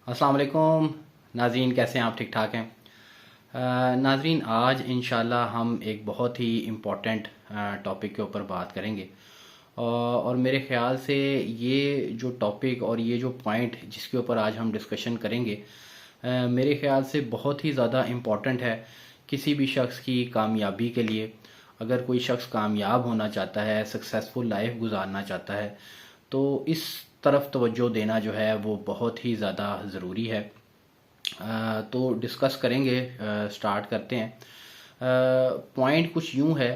अस्सलाम वालेकुम नाज़रीन, कैसे हैं आप? ठीक ठाक हैं? नाज़रीन, आज इंशाल्लाह हम एक बहुत ही इम्पोर्टेंट टॉपिक के ऊपर बात करेंगे। और मेरे ख़्याल से ये जो टॉपिक और ये जो पॉइंट जिसके ऊपर आज हम डिस्कशन करेंगे, मेरे ख़्याल से बहुत ही ज़्यादा इम्पोर्टेंट है किसी भी शख्स की कामयाबी के लिए। अगर कोई शख्स कामयाब होना चाहता है, सक्सेसफुल लाइफ गुजारना चाहता है, तो इस तरफ तवज्जो देना जो है वो बहुत ही ज़्यादा ज़रूरी है। तो डिस्कस करेंगे, स्टार्ट करते हैं। पॉइंट कुछ यूं है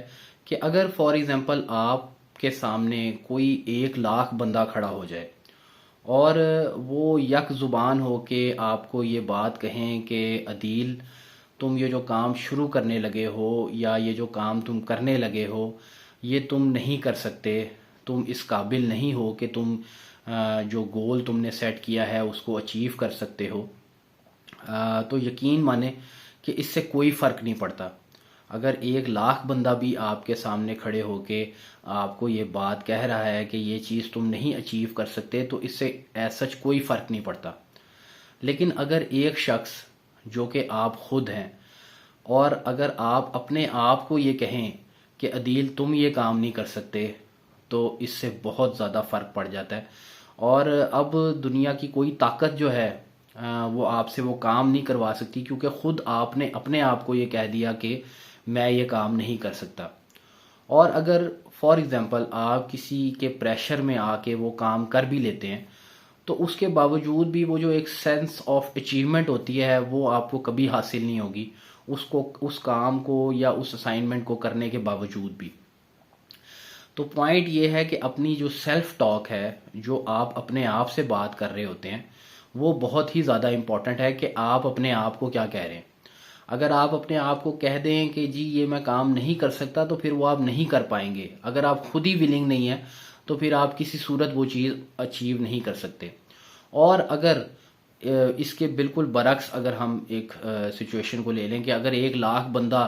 कि अगर फॉर एग्ज़ाम्पल आपके सामने कोई 1 लाख बंदा खड़ा हो जाए और वो यक ज़ुबान हो के आपको ये बात कहें कि अदील, तुम ये जो काम शुरू करने लगे हो या ये जो काम तुम करने लगे हो, ये तुम नहीं कर सकते, तुम इस काबिल नहीं हो कि तुम जो गोल तुमने सेट किया है उसको अचीव कर सकते हो, तो यकीन माने कि इससे कोई फ़र्क नहीं पड़ता। अगर 1 लाख बंदा भी आपके सामने खड़े होके आपको ये बात कह रहा है कि ये चीज़ तुम नहीं अचीव कर सकते, तो इससे एज सच कोई फ़र्क नहीं पड़ता। लेकिन अगर एक शख्स जो कि आप खुद हैं, और अगर आप अपने आप को ये कहें कि अदील तुम ये काम नहीं कर सकते, तो इससे बहुत ज़्यादा फ़र्क पड़ जाता है। और अब दुनिया की कोई ताकत जो है वो आपसे वो काम नहीं करवा सकती, क्योंकि ख़ुद आपने अपने आप को ये कह दिया कि मैं ये काम नहीं कर सकता। और अगर फॉर एग्ज़ाम्पल आप किसी के प्रेशर में आके वो काम कर भी लेते हैं, तो उसके बावजूद भी वो जो एक सेंस ऑफ अचीवमेंट होती है वो आपको कभी हासिल नहीं होगी, उसको, उस काम को या उस असाइनमेंट को करने के बावजूद भी। तो पॉइंट ये है कि अपनी जो सेल्फ टॉक है, जो आप अपने आप से बात कर रहे होते हैं, वो बहुत ही ज़्यादा इम्पॉर्टेंट है कि आप अपने आप को क्या कह रहे हैं। अगर आप अपने आप को कह दें कि जी ये मैं काम नहीं कर सकता, तो फिर वो आप नहीं कर पाएंगे। अगर आप खुद ही विलिंग नहीं है, तो फिर आप किसी सूरत वो चीज़ अचीव नहीं कर सकते। और अगर इसके बिल्कुल बरक्स अगर हम एक सिचुएशन को ले लें कि अगर 1 लाख बंदा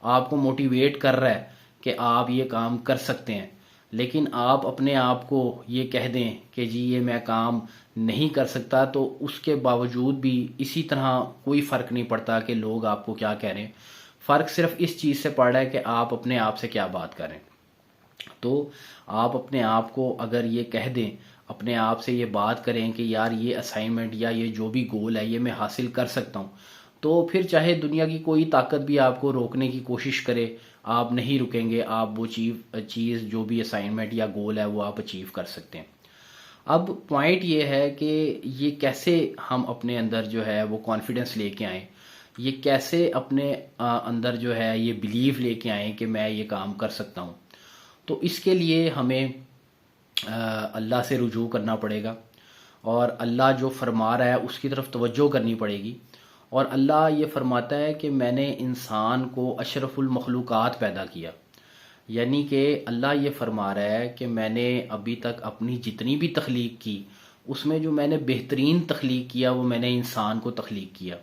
आपको मोटिवेट कर रहा है कि आप ये काम कर सकते हैं, लेकिन आप अपने आप को ये कह दें कि जी ये मैं काम नहीं कर सकता, तो उसके बावजूद भी इसी तरह कोई फ़र्क नहीं पड़ता कि लोग आपको क्या कह रहे हैं। फ़र्क सिर्फ इस चीज़ से पड़ रहा है कि आप अपने आप से क्या बात करें। तो आप अपने आप को अगर ये कह दें, अपने आप से ये बात करें कि यार ये असाइनमेंट या ये जो भी गोल है ये मैं हासिल कर सकता हूँ, तो फिर चाहे दुनिया की कोई ताकत भी आपको रोकने की कोशिश करे, आप नहीं रुकेंगे। आप वो चीज़ जो भी असाइनमेंट या गोल है वो आप अचीव कर सकते हैं। अब पॉइंट ये है कि ये कैसे हम अपने अंदर जो है वो कॉन्फिडेंस लेके आएँ, ये कैसे अपने अंदर जो है ये बिलीव लेके आएँ कि मैं ये काम कर सकता हूँ। तो इसके लिए हमें अल्लाह से रुजू करना पड़ेगा, और अल्लाह जो फरमा रहा है उसकी तरफ तवज्जो करनी पड़ेगी। और अल्लाह ये फरमाता है कि मैंने इंसान को अशरफुल मखलूक़ात पैदा किया, यानी कि अल्लाह ये फरमा रहा है कि मैंने अभी तक अपनी जितनी भी तख्लीक की, उसमें जो मैंने बेहतरीन तख्लीक किया वो मैंने इंसान को तख्लीक किया।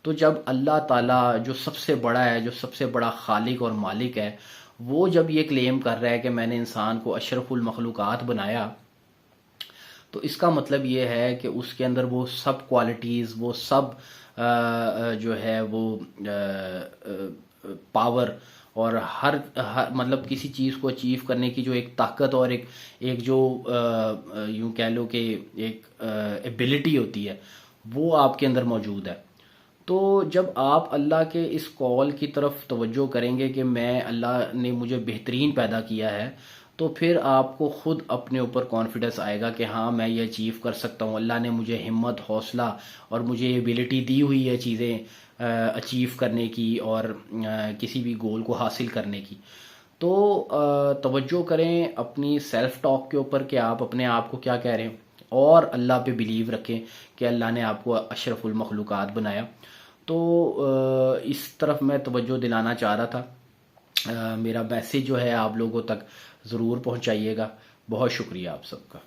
तो जब अल्लाह ताला जो सबसे बड़ा है, जो सबसे बड़ा खालिक और मालिक है, वो जब ये क्लेम कर रहा है कि मैंने इंसान को अशरफुल मखलूक़ात बनाया, तो इसका मतलब ये है कि उसके अंदर वो सब क्वालिटीज़, वो सब जो है वो पावर, और हर मतलब किसी चीज़ को अचीव करने की जो एक ताकत और एक एक जो यूं कह लो कि एक एबिलिटी होती है, वो आपके अंदर मौजूद है। तो जब आप अल्लाह के इस कॉल की तरफ तवज्जो करेंगे कि मैं, अल्लाह ने मुझे बेहतरीन पैदा किया है, तो फिर आपको ख़ुद अपने ऊपर कॉन्फिडेंस आएगा कि हाँ मैं ये अचीव कर सकता हूँ। अल्लाह ने मुझे हिम्मत, हौसला और मुझे एबिलिटी दी हुई है चीज़ें अचीव करने की और किसी भी गोल को हासिल करने की। तो तवज्जो करें अपनी सेल्फ टॉक के ऊपर कि आप अपने आप को क्या कह रहे हैं, और अल्लाह पे बिलीव रखें कि अल्लाह ने आपको अशरफुल मखलूक़ात बनाया। तो इस तरफ मैं तवज्जो दिलाना चाह रहा था। मेरा मैसेज जो है आप लोगों तक ज़रूर पहुंचाइएगा। बहुत शुक्रिया आप सबका।